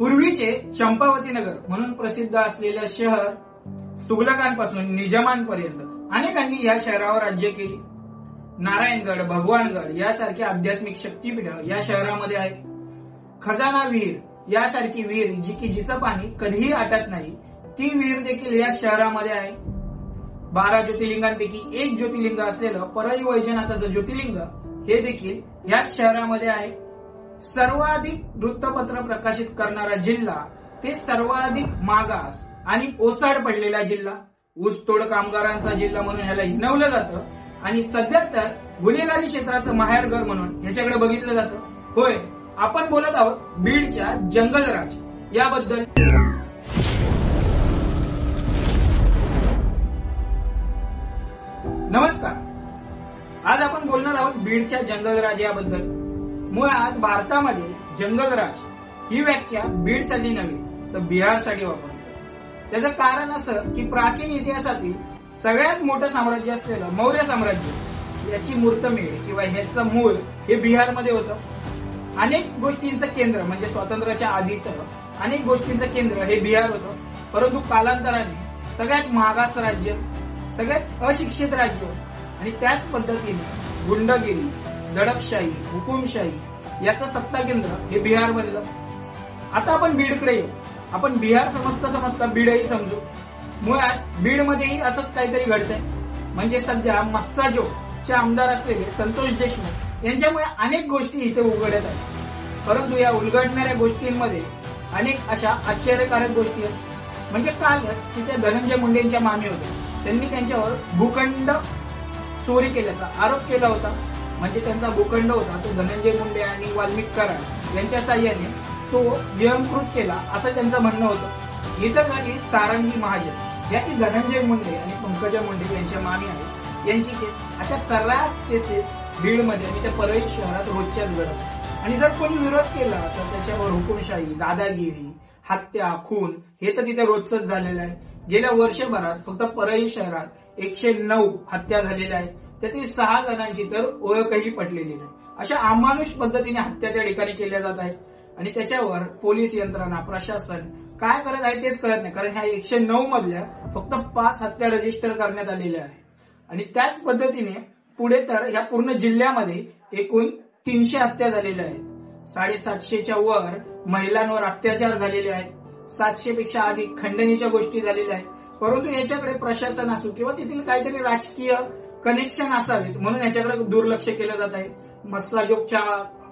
पूर्वीचे चंपावती नगर म्हणून प्रसिद्ध असलेले शहर तुघलकांपासून निजामांपर्यंत अनेकांनी या शहरावर राज्य केले। नारायणगड, भगवानगड यासारखे आध्यात्मिक शक्तीपीठ या शहरामध्ये आहेत। खजाना विहीर यासारखी विहीर जी की जिचं पाणी कधीही आटत नाही, ती विहीर देखील या शहरामध्ये आहे। 12 ज्योतिर्लिंगांपैकी एक ज्योतिर्लिंग असलेलं परळी वैजनाथाचं ज्योतिर्लिंग हे देखील याच शहरामध्ये आहे। सर्वाधिक वृत्तपत्र प्रकाशित करणारा जिल्हा ते सर्वाधिक मागास आणि ओसाड पडलेला जिल्हा, ऊसतोड कामगारांचा जिल्हा म्हणून ह्याला हिणवलं जातं आणि सध्या तर गुन्हेगारी क्षेत्राचं माहेरघर म्हणून ह्याच्याकडे बघितलं जातं। होय, आपण बोलत आहोत बीडच्या जंगलराज याबद्दल। नमस्कार, आज आपण बोलणार आहोत बीडच्या जंगलराज याबद्दल। मुळात भारतामध्ये जंगलराज ही व्याख्या बीडसाठी नव्हे तर बिहारसाठी वापरतात। त्याचं कारण असं की प्राचीन इतिहासातील सगळ्यात मोठं साम्राज्य असलेलं मौर्य साम्राज्य याची मूर्तमेढ किंवा ह्याचं मूळ हे बिहारमध्ये होतं। अनेक गोष्टींचं केंद्र म्हणजे स्वातंत्र्याच्या आधीचं अनेक गोष्टींचं केंद्र हे बिहार होतं, परंतु कालांतराने सगळ्यात मागास राज्य, सगळ्यात अशिक्षित राज्य आणि त्याच पद्धतीने गुंडगिरी, दडपशाही, हुकुमशाही याचं सत्ता केंद्र हे बिहार बनलं। आता आपण बीडकडे येऊ। आपण बिहार समजता बीडही समजू। मुळात बीडमध्येही असंच काहीतरी घडतंय। म्हणजे सध्या मस्साजोगचे आमदार असलेले संतोष देशमुख यांच्यामुळे अनेक गोष्टी इथे उघडत आहेत, परंतु या उलगडणाऱ्या गोष्टींमध्ये अनेक अशा आश्चर्यकारक गोष्टी आहेत। म्हणजे कालच तिथे धनंजय मुंडेंच्या मामी होत्या, त्यांनी त्यांच्यावर भूखंड चोरी केल्याचा आरोप केला होता। म्हणजे त्यांचा भूखंड होता तो धनंजय मुंडे आणि वाल्मिक कराड यांच्या साह्याने तो गिळंकृत केला असं त्यांचं म्हणणं होतं। इतर झाली सारंगी महाजन, या की धनंजय मुंडे आणि पंकजा मुंडे यांच्या मामी आहेत, यांची केस। अशा सर्रास केसेस बीडमध्ये आणि त्या परळी शहरात रोजच्याच घडत। आणि जर कोणी विरोध केला तर त्याच्यावर हुकुमशाही, दादागिरी, हत्या, खून हे तर तिथे रोजच झालेलं आहे। गेल्या वर्षभरात फक्त परळी शहरात 109 हत्या झालेल्या आहेत, त्यातील 6 जणांची तर ओळखही पटलेली नाही। अशा अमानुष पद्धतीने हत्या त्या ठिकाणी केल्या जात आहेत आणि त्याच्यावर पोलीस यंत्रणा, प्रशासन काय करत आहे तेच कळत नाही, कारण ह्या 109 मधल्या फक्त 5 हत्या रजिस्टर करण्यात आलेल्या आहेत। आणि त्याच पद्धतीने पुढे तर ह्या पूर्ण जिल्ह्यामध्ये एकूण 300 हत्या झालेल्या आहेत। 750च्या वर महिलांवर अत्याचार झालेले आहेत, 700 पेक्षा अधिक खंडणीच्या गोष्टी झालेल्या आहेत। परंतु याच्याकडे प्रशासन असो किंवा तेथील काहीतरी राजकीय कनेक्शन असावेत म्हणून याच्याकडे दुर्लक्ष केलं जात आहे। मस्साजोगच्या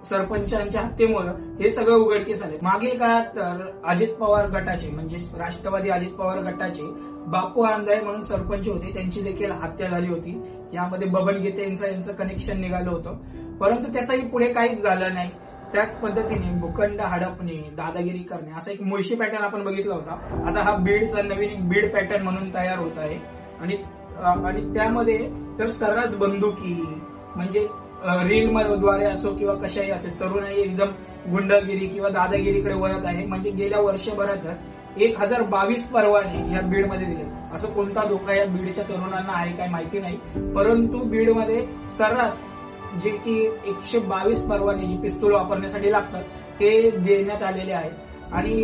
सरपंचांच्या हत्येमुळे हे सगळं उघडकीस आले। मागील काळात तर अजित पवार गटाचे म्हणजे राष्ट्रवादी अजित पवार गटाचे बापू आंधाळे म्हणून सरपंच होते, त्यांची देखील हत्या झाली होती। यामध्ये बबन गीते यांचं कनेक्शन निघालं होतं, परंतु त्याचाही पुढे काहीच झालं नाही। त्याच पद्धतीने भूखंड हडपणे, दादागिरी करणे असा एक मुळशी पॅटर्न आपण बघितला होता। आता हा बीडचा नवीन एक बीड पॅटर्न म्हणून तयार होत आहे आणि त्यामध्ये तर सर्रास बंदुकी म्हणजे रील द्वारे असो किंवा कशाही असेल तरुणाई एकदम गुंडगिरी किंवा दादागिरीकडे वळत आहे। म्हणजे गेल्या वर्षभरातच 1022 परवाने या बीडमध्ये दिले। असं कोणता धोका या बीडच्या तरुणांना आहे काय माहिती नाही, परंतु बीडमध्ये सर्रास जे की 122 परवाने जी पिस्तूल वापरण्यासाठी लागतात ते देण्यात आलेले आहेत। आणि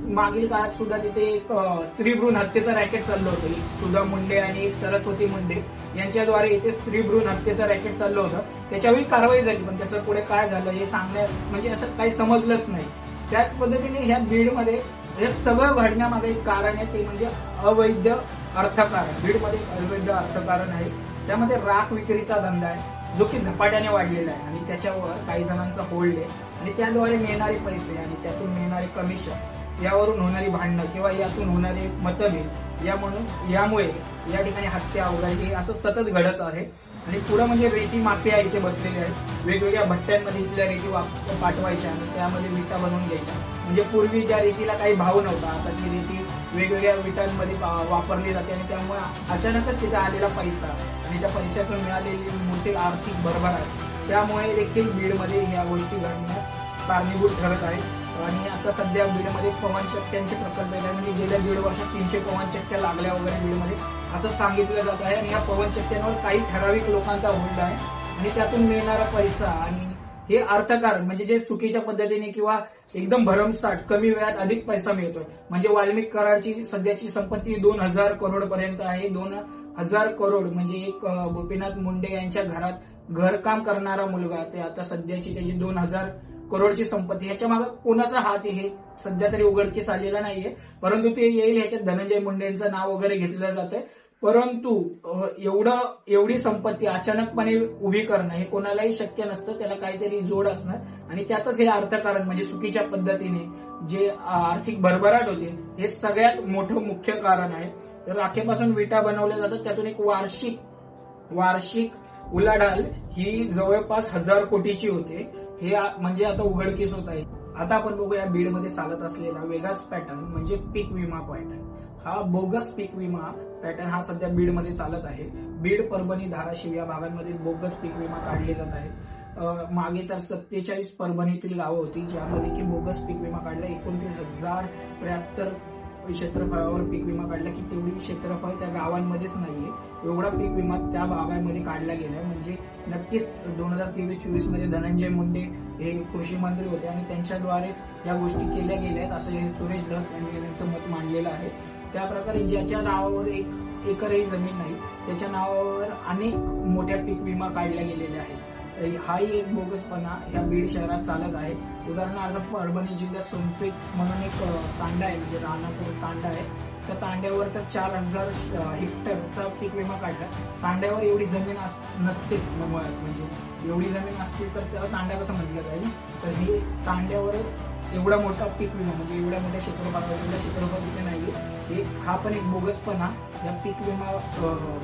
मागील काळात सुद्धा तिथे एक स्त्री भ्रूण हत्येचं रॅकेट चाललं होतं। एक सुधा मुंडे आणि एक सरस्वती मुंडे यांच्याद्वारे इथे स्त्री भ्रूण हत्येचं रॅकेट चाललं होतं, त्याच्यावेळी कारवाई झाली, पण त्याचं पुढे काय झालं हे सांगण्यात म्हणजे असं काही समजलंच नाही। त्याच पद्धतीने ह्या बीडमध्ये हे सगळं घडण्यामागे एक कारण आहे, ते म्हणजे अवैध अर्थकारण। बीडमध्ये अवैध अर्थकारण आहे, त्यामध्ये राख विक्रीचा धंदा आहे जो की झपाट्याने वाढलेला आहे आणि त्याच्यावर काही जणांचा होल्ड आहे आणि त्याद्वारे मिळणारे पैसे आणि त्यातून मिळणारे कमिशन, यावरून होणारी भांडणं किंवा यातून होणारे मतभेद यामुळे या ठिकाणी हत्या वगैरे असं सतत घडत आहे। आणि पुढे म्हणजे रेती माफिया इथे बसलेले आहेत, वेगवेगळ्या भट्ट्यांमध्ये इथल्या रेती पाठवायच्या आणि त्यामध्ये विटा बनवून घ्यायच्या। म्हणजे पूर्वी ज्या रेतीला काही भाव नव्हता, आता ती रेती वेगवेगळ्या विटांमध्ये वापरली जाते आणि त्यामुळे अचानकच तिथे आलेला पैसा आणि त्या पैशातून मिळालेली मोठी आर्थिक भरभराट त्यामुळे देखील बीडमध्ये या गोष्टी घडण्यास कारणीभूत ठरत आहे। आणि आता सध्या बीडमध्ये पवनचक्क्यांचे प्रकल्प आहेत, म्हणजे गेल्या 1.5 वर्षात 300 पवनचक्क्या लागल्या वगैरे बीडमध्ये असं सांगितलं जात आहे। आणि या पवनचक्क्यांवर काही ठराविक लोकांचा होल्ड आहे आणि त्यातून मिळणारा पैसा आणि हे अर्थकारण म्हणजे जे चुकीच्या पद्धतीने किंवा एकदम भरमसाठ कमी वेळात अधिक पैसा मिळतोय. म्हणजे वाल्मिक कराडची सध्याची संपत्ती 2,000 करोड पर्यंत आहे. 2,000 करोड म्हणजे एक गोपीनाथ मुंडे यांच्या घरात घरकाम करणारा मुलगा, ते आता सध्याची त्याची 2,000 करोडची संपत्ती. ह्याच्या मागे कोणाचा हात आहे हे सध्या तरी उघडकीस आलेला नाहीये, परंतु ते येईल. ह्याच्यात धनंजय मुंडेंचं नाव वगैरे घेतलं जातंय. परंतु एवढी संपत्ती अचानकपणे उभी करणं हे कोणालाही शक्य नसतं. त्याला काहीतरी जोड असणार आणि त्यातच हे अर्थकारण म्हणजे चुकीच्या पद्धतीने जे आर्थिक भरभराट होते हे सगळ्यात मोठं मुख्य कारण आहे. तर राखेपासून विटा बनवल्या जातात, त्यातून एक वार्षिक उलाढाल ही जवळपास 1,000 कोटीची होते. हे म्हणजे आता उघडकीस होत आहे. आता आपण बघूया बीडमध्ये चालत असलेला वेगळाच पॅटर्न म्हणजे पीक विमा पॅटर्न. हा बोगस पीक विमा पॅटर्न हा सध्या बीडमध्ये चालत आहे. बीड, परभणी, धाराशिव या भागांमध्ये बोगस पीक विमा काढले जात आहे. मागे तर 47 परभणीतील गावं होती ज्यामध्ये की बोगस पीक विमा काढला. 29,073 क्षेत्रफळावर पीक विमा काढला की तेवढी क्षेत्रफळ त्या गावांमध्येच नाहीये, एवढा पीक विमा त्या भागांमध्ये काढला गेलाय. म्हणजे नक्कीच 2023-24 मध्ये धनंजय मुंडे हे कृषी मंत्री होते आणि त्यांच्याद्वारेच या गोष्टी केल्या गेल्या आहेत असं हे सुरेश धस यांनी त्यांचं मत मांडलेलं आहे. त्या प्रकारे ज्याच्या नावावर 1 एकरही जमीन नाही त्याच्या नावावर अनेक मोठ्या पीक विमा काढल्या गेलेल्या आहेत. हाही एक बोगसपणा या बीड शहरात चालत आहे. उदाहरणार्थ परभणी जिल्ह्यात सोनपेठ म्हणून एक तांडा आहे, म्हणजे राणापूर तांडा आहे. त्या तांड्यावर तर 4,000 हेक्टरचा पीक विमा काढला. तांड्यावर एवढी जमीन नसतेच मुळात, म्हणजे एवढी जमीन असते तर त्याला तांडा कसं म्हटलं जाईल. तर हे तांड्यावर एवढा मोठा पीक विमा म्हणजे एवढ्या मोठ्या क्षेत्रफळ तिथे नाहीये. हा पण एक बोगसपणा या पीक विमा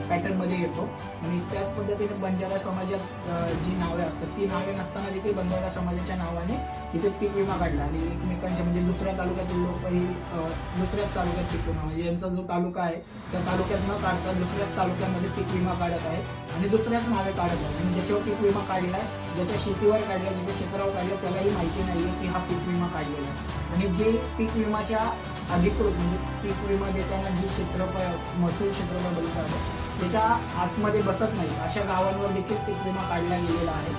पॅटर्न मध्ये येतो. आणि त्याच पद्धतीने बंजारा समाजात जी नावे असतात ती नावे नसताना देखील बंजारा समाजाच्या नावाने इथे पीक विमा काढला आणि एकमेकांच्या म्हणजे दुसऱ्या तालुक्यातील लोकही दुसऱ्याच तालुक्यात पीक विमा म्हणजे यांचा जो तालुका आहे त्या तालुक्यात न काढता दुसऱ्याच तालुक्यामध्ये पीक विमा काढत आहे आणि दुसऱ्याच नावे काढत आहे. आणि ज्याच्यावर पीक विमा काढलाय, ज्याच्या शेतीवर काढलाय, ज्याच्या क्षेत्रावर काढलाय त्यालाही माहिती नाहीये की हा पीक विमा काढलेला आहे. आणि जे पीक विमाच्या अधिकृत म्हणजे पीक विमा देताना जी क्षेत्रफळ महसूल क्षेत्रफळ बघितलं त्याच्या आतमध्ये बसत नाही अशा गावांवर देखील पीक विमा काढला गेलेला आहे.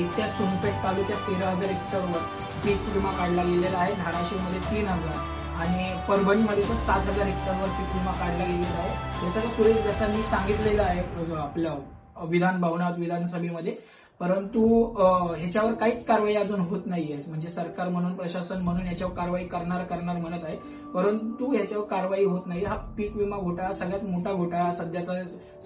एकट्या सोनपेठ तालुक्यात 13,000 हेक्टरवर पीक विमा काढला गेलेला आहे. धाराशिवमध्ये 3,000 आणि परभणीमध्ये तर 7,000 हेक्टरवर पीक विमा काढला गेलेला आहे. हे सगळं सुरेश जसं मी सांगितलेलं आहे आपल्या विधान भवनात विधानसभेमध्ये. परंतु ह्याच्यावर काहीच कारवाई अजून होत नाहीये. म्हणजे सरकार म्हणून प्रशासन म्हणून याच्यावर कारवाई करणार म्हणत आहे, परंतु ह्याच्यावर कारवाई होत नाही. हा पीक विमा घोटाळा सगळ्यात मोठा घोटाळा सध्याचा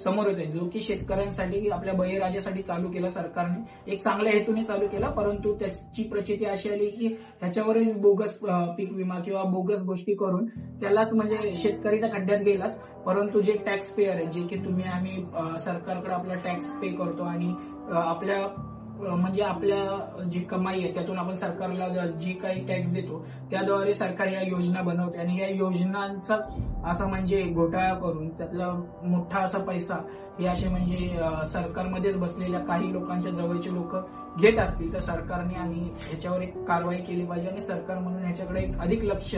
समोर येत आहे, जो की शेतकऱ्यांसाठी आपल्या बळीराजासाठी चालू केला सरकारने. एक चांगल्या हेतूने चालू केला, परंतु त्याची प्रचिती अशी आली की ह्याच्यावरच बोगस पीक विमा किंवा बोगस गोष्टी करून त्यालाच म्हणजे शेतकरी त्या खड्ड्यात गेलाच. परंतु जे टॅक्स पेयर आहे, जे की आम्ही सरकारकडे आपला टॅक्स पे करतो आणि आपल्या म्हणजे आपल्या जी कमाई आहे त्यातून आपण सरकारला जी काही टॅक्स देतो त्याद्वारे सरकार या योजना बनवते आणि या योजनांचाच असा म्हणजे घोटाळा करून त्यातला मोठा असा पैसा हे असे म्हणजे सरकारमध्येच बसलेल्या काही लोकांच्या जवळचे लोक घेत असतील तर सरकारने आणि ह्याच्यावर एक कारवाई केली पाहिजे आणि सरकार म्हणून ह्याच्याकडे एक अधिक लक्ष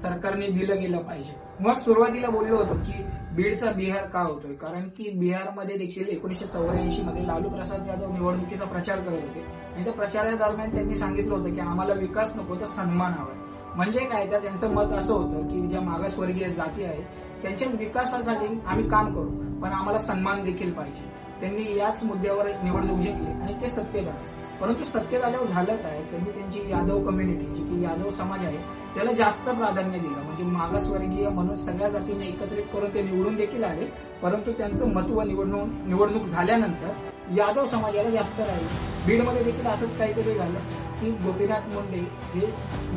सरकारने दिलं गेलं पाहिजे. मग सुरुवातीला बोललो होतो की बीडचा बिहार का होतोय, कारण की बिहारमध्ये देखील 1984 मध्ये लालू प्रसाद यादव निवडणुकीचा प्रचार करत होते आणि त्या प्रचारादरम्यान त्यांनी सांगितलं होतं की आम्हाला विकास नको तर सन्मान हवा. म्हणजे काय, तर त्यांचं मत असं होतं की ज्या मागासवर्गीय जाती आहेत त्यांच्या विकासासाठी आम्ही काम करू पण आम्हाला सन्मान देखील पाहिजे. त्यांनी याच मुद्द्यावर निवडणूक जिंकली आणि ते सत्तेत आले. परंतु सत्तेत आल्यावर झालं काय, त्यांनी त्यांची यादव कम्युनिटी जी की यादव समाज आहे त्याला जास्त प्राधान्य दिलं. म्हणजे मागासवर्गीय म्हणून सगळ्या जातींना एकत्रित करून ते निवडून देखील आले, परंतु त्यांचं महत्व निवडणूक झाल्यानंतर यादव समाजाला जास्त राहिलं. बीडमध्ये देखील असंच काहीतरी झालं की गोपीनाथ मुंडे हे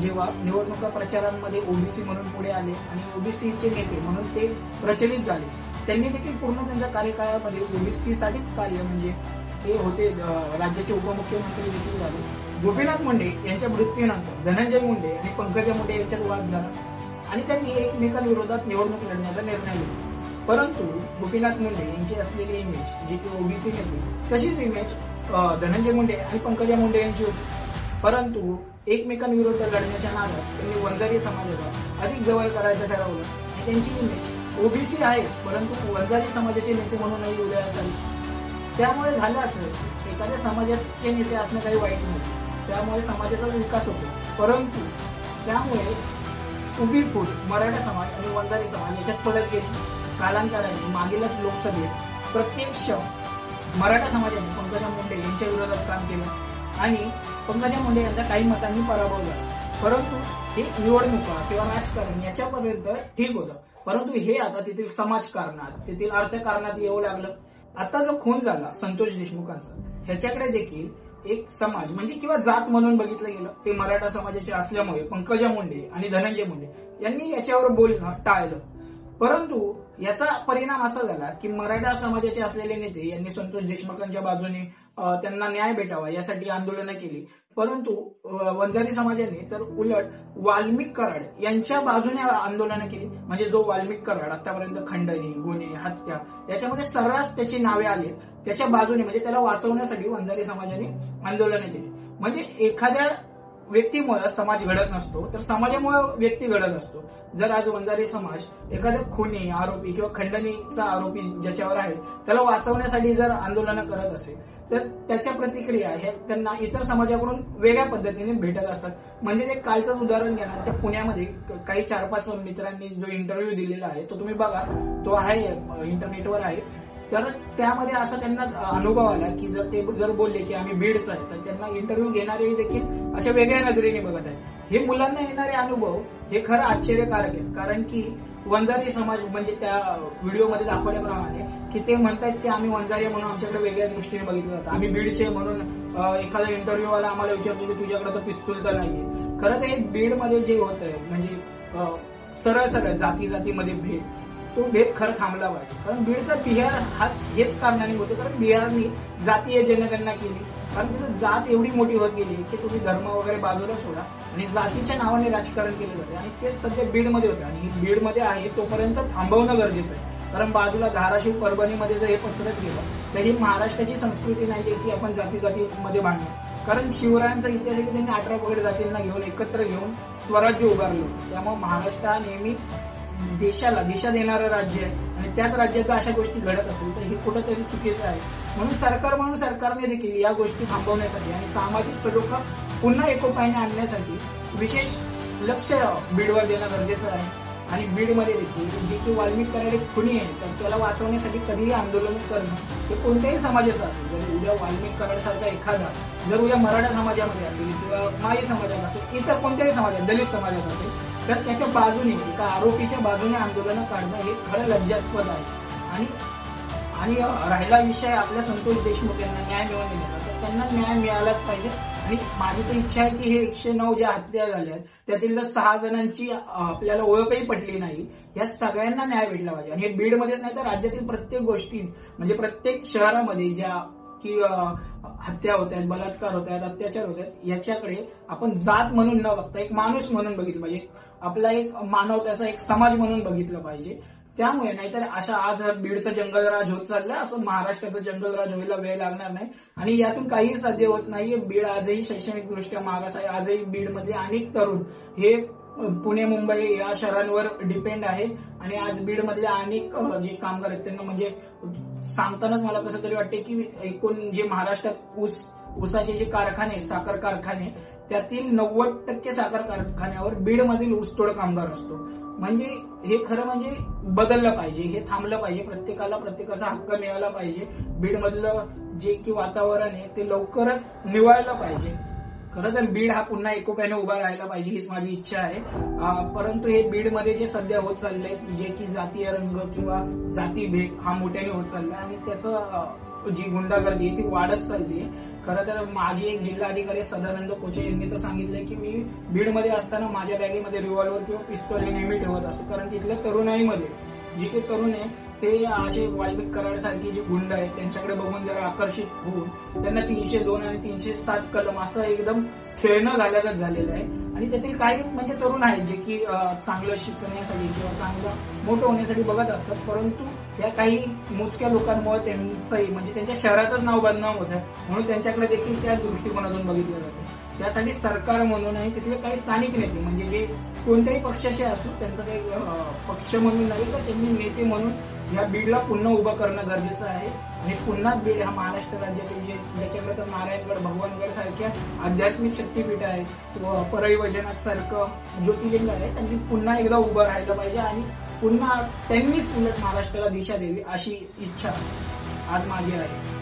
जेव्हा निवडणुका प्रचारांमध्ये ओबीसी म्हणून पुढे आले आणि ओबीसीचे नेते म्हणून ते प्रचलित झाले, त्यांनी देखील पूर्ण त्यांच्या कार्यकाळामध्ये ओबीसीसाठीच कार्य म्हणजे ते होते. राज्याचे उपमुख्यमंत्री देखील झाले. गोपीनाथ मुंडे यांच्या मृत्यूनंतर धनंजय मुंडे आणि पंकजा मुंडे यांच्यात वाद झाला आणि त्यांनी एकमेकांविरोधात निवडणूक लढण्याचा निर्णय घेतला. परंतु गोपीनाथ मुंडे यांची असलेली इमेज जी की ओबीसी नेते तशीच इमेज धनंजय मुंडे आणि पंकजा मुंडे यांची होती. परंतु एकमेकांविरोधात लढण्याच्या नादात त्यांनी वंजारी समाजाला अधिक जवळ करायचं ठरवलं आणि त्यांची इमेज ओबीसी आहेच परंतु वंजारी समाजाचे नेते म्हणूनही उदयास आली. त्यामुळे झालं असं एखाद्या समाजाचे नेते असणं काही वाईट नाही, त्यामुळे समाजाचा विकास होतो, परंतु त्यामुळे उभी फूट मराठा समाज आणि वंजारी समाज याच्यात फरक गेली. कालांतराने मागीलच लोकसभेत प्रत्यक्ष मराठा समाजाने पंकजा मुंडे यांच्या विरोधात काम केलं आणि पंकजा मुंडे यांचा काही मतांनी पराभव झाला. परंतु हे निवडणुका किंवा राजकारण याच्यापर्यंत ठीक होतं, परंतु हे आता तेथील समाजकारणात तेथील अर्थकारणात येऊ लागलं. आता जो खून झाला संतोष देशमुखांचा, ह्याच्याकडे देखील एक समाज म्हणजे किंवा जात म्हणून बघितलं गेलं. ते मराठा समाजाचे असल्यामुळे पंकजा मुंडे आणि धनंजय मुंडे यांनी याच्यावर बोलणं टाळलं. परंतु याचा परिणाम असा झाला की मराठा समाजाचे असलेले नेते यांनी संतोष देशमुखांच्या बाजूने त्यांना न्याय भेटावा यासाठी आंदोलनं केली. परंतु वंजारी समाजाने तर उलट वाल्मिक कराड यांच्या बाजूने आंदोलनं केली. म्हणजे जो वाल्मिक कराड आतापर्यंत खंडणी, गुन्हे, हत्या याच्यामध्ये सर्रास त्याची नावे आली, त्याच्या बाजूने म्हणजे त्याला वाचवण्यासाठी वंजारी समाजाने आंदोलनं केली. म्हणजे एखाद्या व्यक्तीमुळे समाज घडत नसतो, तर समाजामुळे व्यक्ती घडत असतो. जर आज वंजारी समाज एखाद्या खुनी आरोपी किंवा खंडणीचा आरोपी ज्याच्यावर आहे त्याला वाचवण्यासाठी जर आंदोलनं करत असेल, तर त्याच्या प्रतिक्रिया हे त्यांना इतर समाजाकडून वेगळ्या पद्धतीने भेटत असतात. म्हणजे ते कालचंच उदाहरण घेणार, त्या पुण्यामध्ये काही 4-5 मित्रांनी जो इंटरव्ह्यू दिलेला आहे तो तुम्ही बघा, तो आहे इंटरनेटवर आहे. तर त्यामध्ये असा त्यांना अनुभव आला की जर बोलले की आम्ही बीडच आहे, तर त्यांना इंटरव्ह्यू घेणारे देखील अशा वेगळ्या नजरेने बघत आहेत. हे मुलांना येणारे अनुभव हे खरं आश्चर्यकारक आहेत, कारण की वंजारी समाज म्हणजे त्या व्हिडिओमध्ये दाखवल्याप्रमाणे की ते म्हणतात की आम्ही वंजारी म्हणून आमच्याकडे वेगळ्या दृष्टीने बघितलं जातं, आम्ही बीडचे म्हणून एखादा इंटरव्ह्यू वाला आम्हाला विचारतो की तुझ्याकडे तर पिस्तूल तर नाहीये. खरं तर हे बीडमध्ये जे होत आहे म्हणजे सरळ जाती जातीमध्ये भेद, तो भेद खरं थांबला पाहिजे. कारण बीडचा बिहार हेच कारणाने होते, कारण बिहारनी जातीय जनगणना केली, कारण तिथं जात एवढी मोठी होत गेली की तुम्ही धर्म वगैरे बाजूला सोडा आणि जातीच्या नावाने राजकारण केले जाते. आणि तेच सध्या बीडमध्ये होते आणि बीडमध्ये आहे तोपर्यंत थांबवणं गरजेचं आहे. कारण बाजूला धाराशिव, परभणीमध्ये जर हे पसरत गेलं तर ही महाराष्ट्राची संस्कृती नाही की आपण जातीमध्ये बांधणं. कारण शिवरायांचा इतिहास आहे की त्यांनी 18 पगड जातींना घेऊन एकत्र घेऊन स्वराज्य उभारलं. त्यामुळे महाराष्ट्र हा नेहमी देशाला दिशा देणारं राज्य आहे आणि त्याच राज्यात अशा गोष्टी घडत असेल तर हे कुठंतरी चुकीचं आहे. म्हणून सरकारने देखील या गोष्टी थांबवण्यासाठी आणि सामाजिक सलोखा पुन्हा एकोपाने आणण्यासाठी विशेष लक्ष बीडवर देणं गरजेचं आहे. आणि बीडमध्ये देखील जे की वाल्मिक कराड एक खुनी आहे, तर त्याला वाचवण्यासाठी कधीही आंदोलन करणं हे कोणत्याही समाजाचं असेल. जर उद्या वाल्मिक कराड सारखा एखादा जर उद्या मराठा समाजामध्ये असेल किंवा माळी समाजात असेल, इतर कोणत्याही समाजात, दलित समाजात असेल, तर त्याच्या बाजूने एका आरोपीच्या बाजूने आंदोलनं काढणं हे खरं लज्जास्पद आहे. आणि राहिला विषय आपल्या संतोष देशमुख यांना न्याय मिळवून देण्याचा, तर त्यांना न्याय मिळालाच पाहिजे. आणि माझी तर इच्छा आहे की हे 109 ज्या हत्या झाल्या त्यातील 6 जणांची आपल्याला ओळखही पटली नाही, या सगळ्यांना न्याय भेटला पाहिजे. आणि हे बीडमध्येच नाही तर राज्यातील प्रत्येक गोष्टी म्हणजे प्रत्येक शहरामध्ये ज्या की हत्या होत आहेत, बलात्कार होत आहेत, अत्याचार होत आहेत, याच्याकडे आपण जात म्हणून न बघता एक माणूस म्हणून बघितलं पाहिजे, आपला एक मानवतेचा एक समाज म्हणून बघितलं पाहिजे. त्यामुळे नाहीतर अशा आज बीडचं जंगलराज होत चाललंय, असं महाराष्ट्राचं जंगलराज व्हायला वेळ लागणार नाही आणि यातून काहीही साध्य होत नाहीये. बीड आजही शैक्षणिकदृष्ट्या मागास आहे. आजही बीडमध्ये अनेक तरुण हे पुणे, मुंबई या शहरांवर डिपेंड आहेत आणि आज बीडमधले अनेक जे कामगार आहेत त्यांना म्हणजे सांगतानाच मला कसं तरी वाटते की एकूण जे महाराष्ट्रात ऊसाचे जे कारखाने, साखर कारखाने, त्यातील 90% साखर कारखान्यावर बीडमधील ऊसतोड कामगार असतो. म्हणजे हे खरं म्हणजे बदललं पाहिजे, हे थांबलं पाहिजे. प्रत्येकाचा हक्क मिळाला पाहिजे. बीडमधलं जे की वातावरण आहे ते लवकरच निवळलं पाहिजे. खरं तर बीड हा पुन्हा एकोप्याने उभा राहायला पाहिजे हीच माझी इच्छा आहे. परंतु हे बीडमध्ये जे सध्या होत चाललंय जे की जातीय रंग किंवा जातीभेद हा मोठ्याने होत चाललाय आणि त्याचं जी गुंडागर्दी आहे ती वाढत चालली आहे. खरं तर माझी एक जिल्हाधिकारी सदानंद कोचे यांनी तर सांगितलंय की मी बीडमध्ये असताना माझ्या बॅगेमध्ये रिव्हॉल्वर किंवा पिस्तॉल हे नेहमी ठेवत असतो, कारण तिथल्या तरुणाईमध्ये जे काही तरुण आहे ते असे वाल्मिक कराड सारखी जी गुंड आहेत त्यांच्याकडे बघून जरा आकर्षित होऊन त्यांना 302 आणि 307 कलम असं एकदम खेळणं झाल्यागत झालेलं आहे. आणि त्यातील काही म्हणजे तरुण आहेत जे की चांगलं शिकण्यासाठी किंवा चांगलं मोठं होण्यासाठी बघत असतात, परंतु या काही मोजक्या लोकांमुळे त्यांचंही म्हणजे त्यांच्या शहराचंच नाव बदनाम होत आहे, म्हणून त्यांच्याकडे देखील त्या दृष्टिकोनातून बघितलं जातं. त्यासाठी सरकार म्हणून आणि तिथले काही स्थानिक नेते म्हणजे जे कोणत्याही पक्षाचे असो त्यांचा काही पक्ष म्हणून नाही तर त्यांनी नेते म्हणून या बीडला पुन्हा उभं करणं गरजेचं आहे आणि पुन्हा बीड हा महाराष्ट्र राज्यातील जे ज्याच्याकडे तर नारायणगड भगवानगड सारख्या आध्यात्मिक शक्तीपीठ आहे व परळी वैजनाथ सारखं ज्योतिर्लिंग आहे त्यांनी पुन्हा एकदा उभं राहिलं पाहिजे आणि पुन्हा त्यांनीच उलट महाराष्ट्राला दिशा द्यावी अशी इच्छा आज माझी आहे.